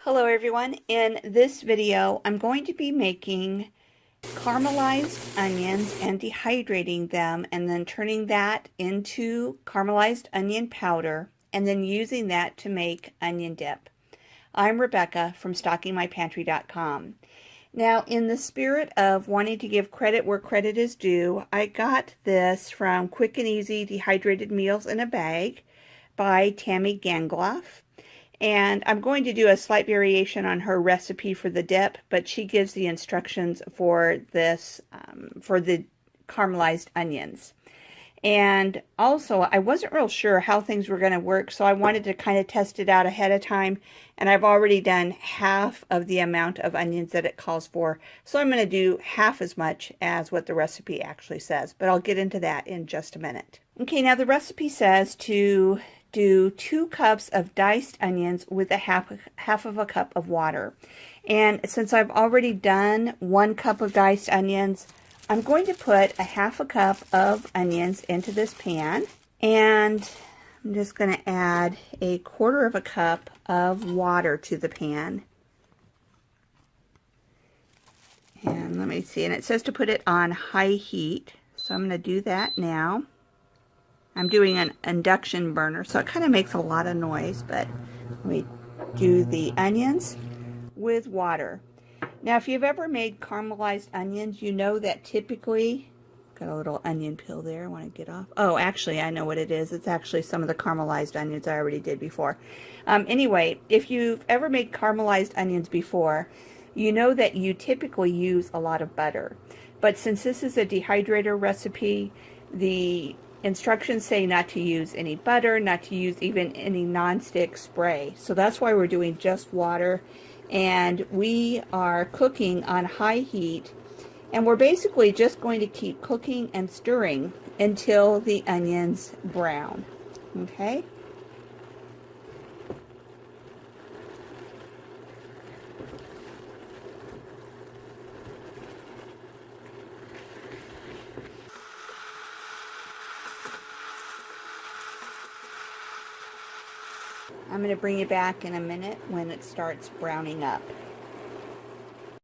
Hello everyone. In this video I'm going to be making caramelized onions and dehydrating them and then turning that into caramelized onion powder and then using that to make onion dip. I'm Rebecca from StockingMyPantry.com. Now, in the spirit of wanting to give credit where credit is due, I got this from Quick and Easy Dehydrated Meals in a Bag by Tammy Gangloff. And I'm going to do a slight variation on her recipe for the dip, but she gives the instructions for this, for the caramelized onions. And also, I wasn't real sure how things were going to work, so I wanted to kind of test it out ahead of time. And I've already done half of the amount of onions that it calls for. So I'm going to do half as much as what the recipe actually says, but I'll get into that in just a minute. Okay, now the recipe says to do 2 cups of diced onions with a half of a cup of water. And since I've already done 1 cup of diced onions, I'm going to put a half a cup of onions into this pan, and I'm just going to add a 1/4 of a cup of water to the pan. And let me see, and it says to put it on high heat, so I'm going to do that now. I'm doing an induction burner, so it kind of makes a lot of noise, but let me do the onions with water. Now, if you've ever made caramelized onions, you know that typically, got a little onion peel there I want to get off. Oh, actually, I know what it is. It's actually some of the caramelized onions I already did before. Anyway, if you've ever made caramelized onions before, you know that you typically use a lot of butter. But since this is a dehydrator recipe, the instructions say not to use any butter, not to use even any nonstick spray. So that's why we're doing just water. And we are cooking on high heat. And we're basically just going to keep cooking and stirring until the onions brown. Okay? I'm going to bring you back in a minute when it starts browning up.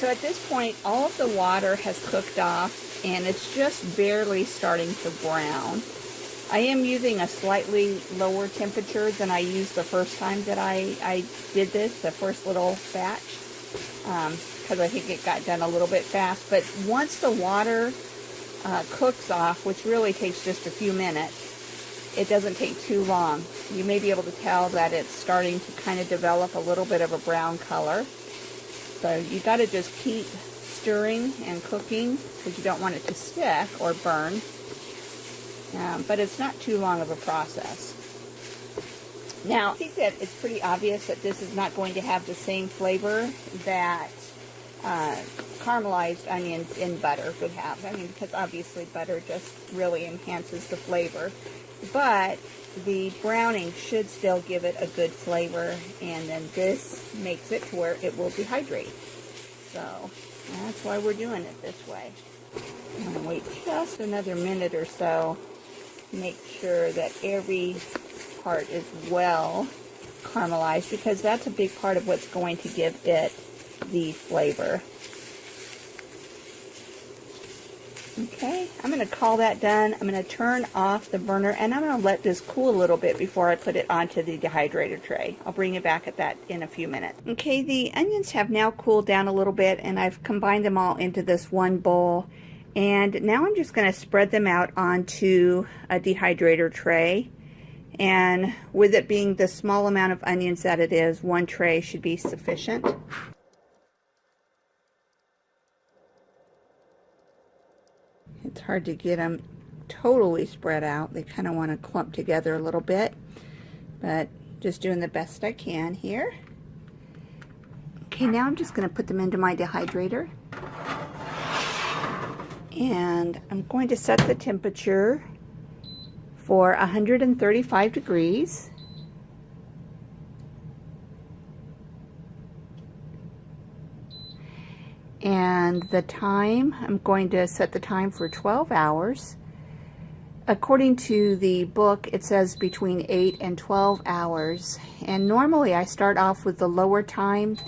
So at this point, all of the water has cooked off and it's just barely starting to brown. I am using a slightly lower temperature than I used the first time that I did this, the first little batch, because I think it got done a little bit fast. But once the water cooks off, which really takes just a few minutes, it doesn't take too long. You may be able to tell that it's starting to kind of develop a little bit of a brown color. So you got to just keep stirring and cooking because you don't want it to stick or burn. But it's not too long of a process. Now, I think that it's pretty obvious that this is not going to have the same flavor that caramelized onions in butter would have. I mean, because obviously butter just really enhances the flavor. But the browning should still give it a good flavor, and then this makes it to where it will dehydrate. So that's why we're doing it this way. I'm going to wait just another minute or so to make sure that every part is well caramelized, because that's a big part of what's going to give it the flavor. Okay, I'm going to call that done. I'm going to turn off the burner, and I'm going to let this cool a little bit before I put it onto the dehydrator tray. I'll bring you back at that in a few minutes. Okay, the onions have now cooled down a little bit, and I've combined them all into this one bowl. And now I'm just going to spread them out onto a dehydrator tray. And with it being the small amount of onions that it is, 1 tray should be sufficient. It's hard to get them totally spread out. They kind of want to clump together a little bit, but just doing the best I can here. Okay, now I'm just going to put them into my dehydrator. And I'm going to set the temperature for 135 degrees. And the time, I'm going to set the time for 12 hours. According to the book, it says between 8 and 12 hours. And normally I start off with the lower time,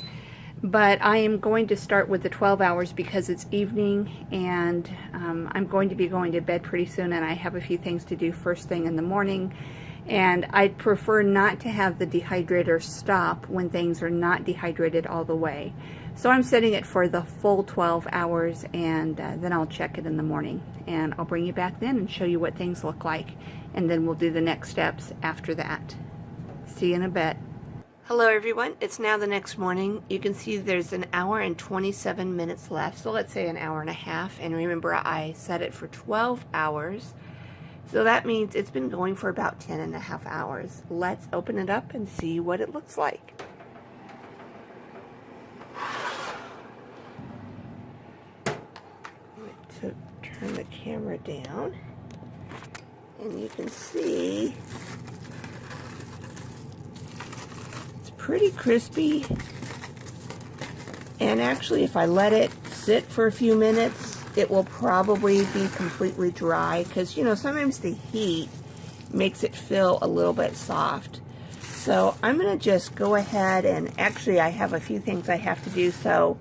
but I am going to start with the 12 hours because it's evening and I'm going to be going to bed pretty soon, and I have a few things to do first thing in the morning. And I'd prefer not to have the dehydrator stop when things are not dehydrated all the way. So I'm setting it for the full 12 hours, and then I'll check it in the morning. And I'll bring you back then and show you what things look like. And then we'll do the next steps after that. See you in a bit. Hello everyone, it's now the next morning. You can see there's an hour and 27 minutes left. So let's say an hour and a half. And remember, I set it for 12 hours. So that means it's been going for about 10 and a half hours. Let's open it up and see what it looks like. To turn the camera down, and you can see it's pretty crispy. And actually, if I let it sit for a few minutes, it will probably be completely dry, because you know, sometimes the heat makes it feel a little bit soft. So I'm going to just go ahead, and actually I have a few things I have to do, so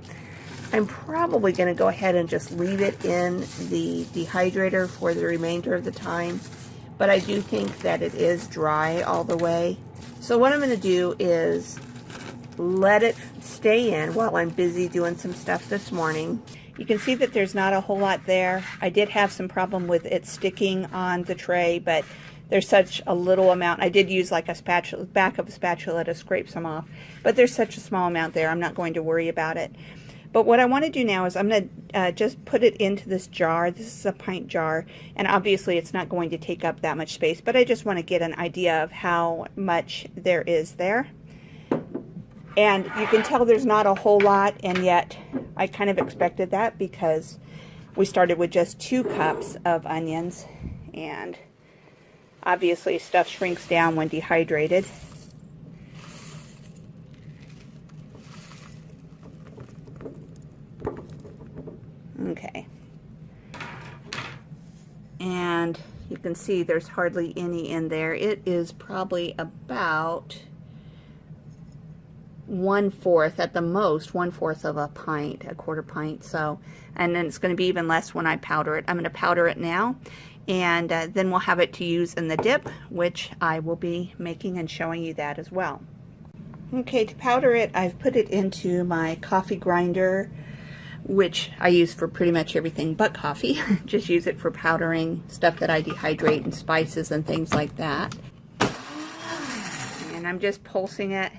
I'm probably going to go ahead and just leave it in the dehydrator for the remainder of the time. But I do think that it is dry all the way. So what I'm going to do is let it stay in while I'm busy doing some stuff this morning. You can see that there's not a whole lot there. I did have some problem with it sticking on the tray, but there's such a little amount. I did use like a spatula, back of a spatula to scrape some off, but there's such a small amount there, I'm not going to worry about it. But what I want to do now is I'm going to just put it into this jar. This is a pint jar, and obviously it's not going to take up that much space, but I just want to get an idea of how much there is there. And you can tell there's not a whole lot, and yet I kind of expected that because we started with just 2 cups of onions, and obviously stuff shrinks down when dehydrated. Okay, and you can see there's hardly any in there. It is probably about 1/4 at the most, 1/4 of a pint, a quarter pint. So, and then it's going to be even less when I powder it. I'm going to powder it now, and then we'll have it to use in the dip, which I will be making and showing you that as well. Okay, to powder it, I've put it into my coffee grinder, which I use for pretty much everything but coffee. Just use it for powdering stuff that I dehydrate and spices and things like that. And I'm just pulsing it.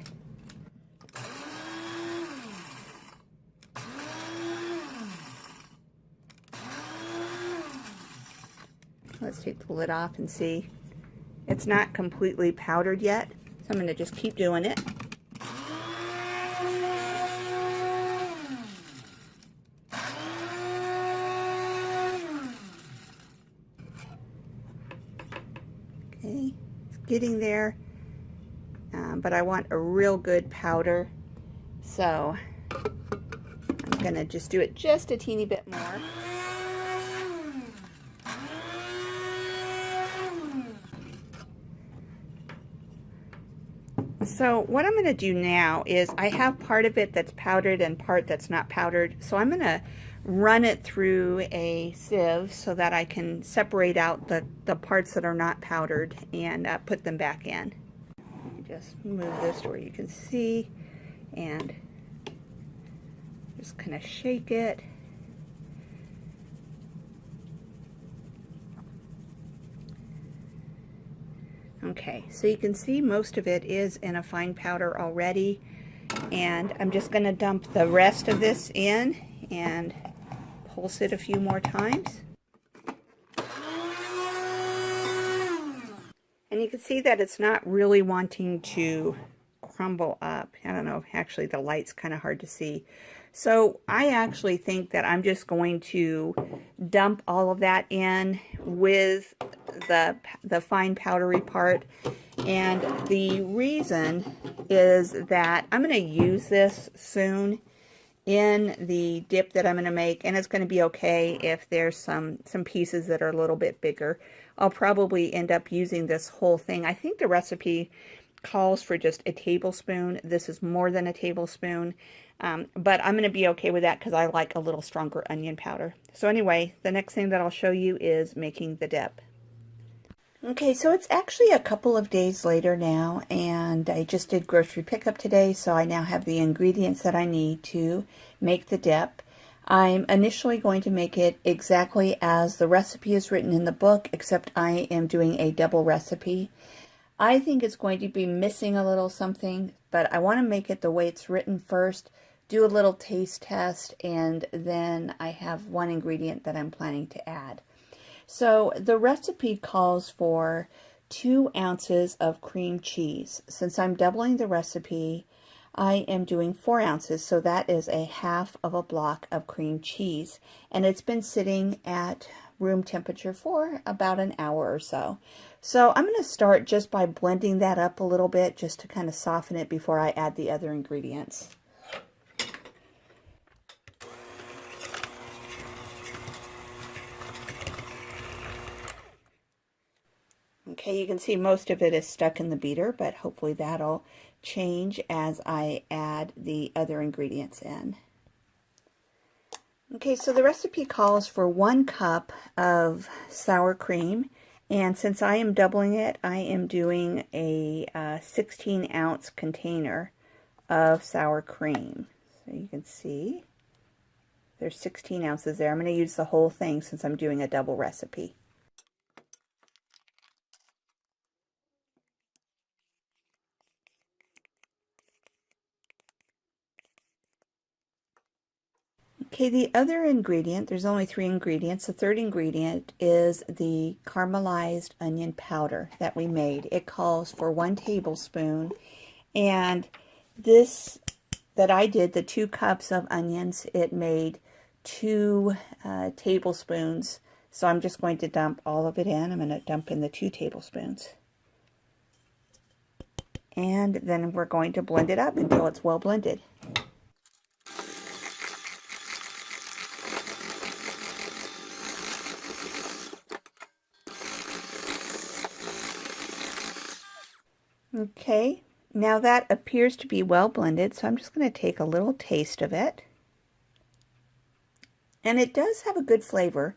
Let's take the lid off and see. It's not completely powdered yet, so I'm going to just keep doing it. Okay, it's getting there, but I want a real good powder, so I'm going to just do it just a teeny bit more. So what I'm going to do now is I have part of it that's powdered and part that's not powdered, so I'm going to run it through a sieve so that I can separate out the parts that are not powdered and put them back in. Just move this to where you can see, and just kind of shake it. Okay, so you can see most of it is in a fine powder already, and I'm just going to dump the rest of this in and pulse it a few more times. And you can see that it's not really wanting to crumble up. I don't know, actually the light's kind of hard to see. So I actually think that I'm just going to dump all of that in with the fine powdery part. And the reason is that I'm going to use this soon, in the dip that I'm going to make, and it's going to be okay if there's some pieces that are a little bit bigger. I'll probably end up using this whole thing. I think the recipe calls for just a tablespoon. This is more than a tablespoon, but I'm going to be okay with that because I like a little stronger onion powder. So anyway, the next thing that I'll show you is making the dip. Okay, so it's actually a couple of days later now, and I just did grocery pickup today, so I now have the ingredients that I need to make the dip. I'm initially going to make it exactly as the recipe is written in the book, except I am doing a double recipe. I think it's going to be missing a little something, but I want to make it the way it's written first, do a little taste test, and then I have one ingredient that I'm planning to add. So the recipe calls for 2 ounces of cream cheese. Since I'm doubling the recipe, I am doing 4 ounces, so that is a half of a block of cream cheese. And it's been sitting at room temperature for about an hour or so. So I'm going to start just by blending that up a little bit just to kind of soften it before I add the other ingredients. Okay, you can see most of it is stuck in the beater, but hopefully that'll change as I add the other ingredients in. Okay, so the recipe calls for 1 cup of sour cream, and since I am doubling it, I am doing a 16-ounce container of sour cream. So you can see there's 16 ounces there. I'm going to use the whole thing since I'm doing a double recipe. Okay, the other ingredient, there's only 3 ingredients. The third ingredient is the caramelized onion powder that we made. It calls for 1 tablespoon, and this that I did, the 2 cups of onions, it made 2 tablespoons. So I'm just going to dump all of it in. I'm going to dump in the 2 tablespoons. And then we're going to blend it up until it's well blended. Okay, now that appears to be well blended, so I'm just going to take a little taste of it. And it does have a good flavor,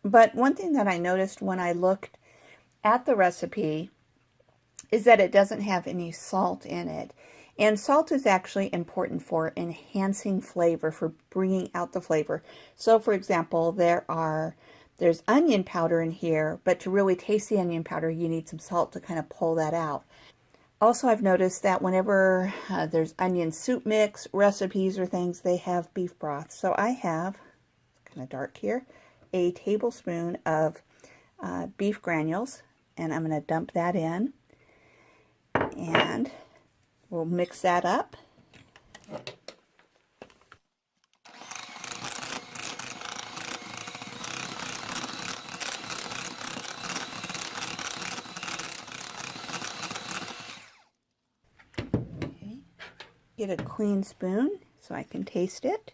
but one thing that I noticed when I looked at the recipe is that it doesn't have any salt in it. And salt is actually important for enhancing flavor, for bringing out the flavor. So for example, there's onion powder in here, but to really taste the onion powder, you need some salt to kind of pull that out. Also, I've noticed that whenever there's onion soup mix recipes or things, they have beef broth. So I have, kind of dark here, a tablespoon of beef granules, and I'm going to dump that in, and we'll mix that up. Get a clean spoon so I can taste it.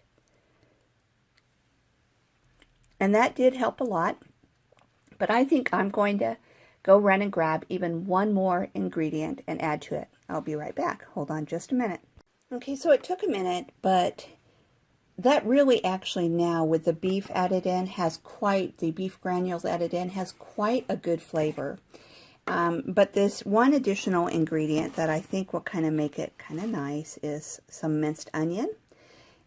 And that did help a lot, but I think I'm going to go run and grab even 1 more ingredient and add to it. I'll be right back. Hold on just a minute. Okay, so it took a minute, but that really actually now with the beef added in the beef granules added in has quite a good flavor. But this one additional ingredient that I think will kind of make it kind of nice is some minced onion.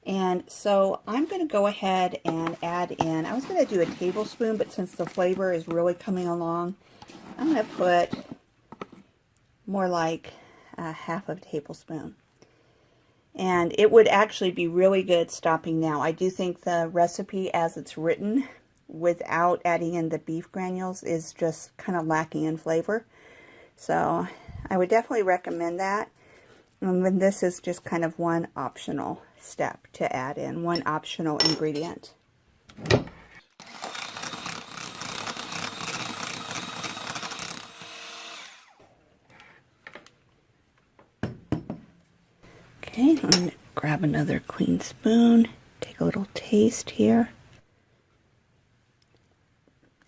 And so I'm going to go ahead and add in, I was going to do a tablespoon, but since the flavor is really coming along, I'm going to put more like half of a tablespoon. And it would actually be really good stopping now. I do think the recipe as it's written without adding in the beef granules is just kind of lacking in flavor. So I would definitely recommend that. And then this is just kind of one optional step to add in, one optional ingredient. Okay, I'm going to grab another clean spoon, take a little taste here.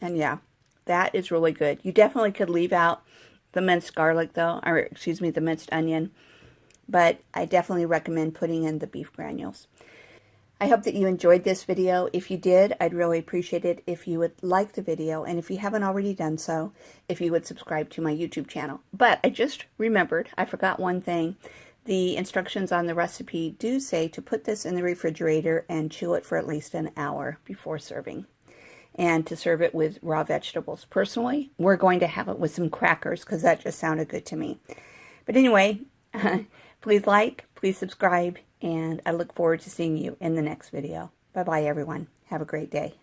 And yeah, that is really good. You definitely could leave out the minced garlic though, or excuse me, the minced onion. But I definitely recommend putting in the beef granules. I hope that you enjoyed this video. If you did, I'd really appreciate it if you would like the video. And if you haven't already done so, if you would subscribe to my YouTube channel. But I just remembered, I forgot one thing. The instructions on the recipe do say to put this in the refrigerator and chill it for at least an hour before serving. And to serve it with raw vegetables. Personally, we're going to have it with some crackers because that just sounded good to me. But anyway, please like, please subscribe, and I look forward to seeing you in the next video. Bye-bye, everyone. Have a great day.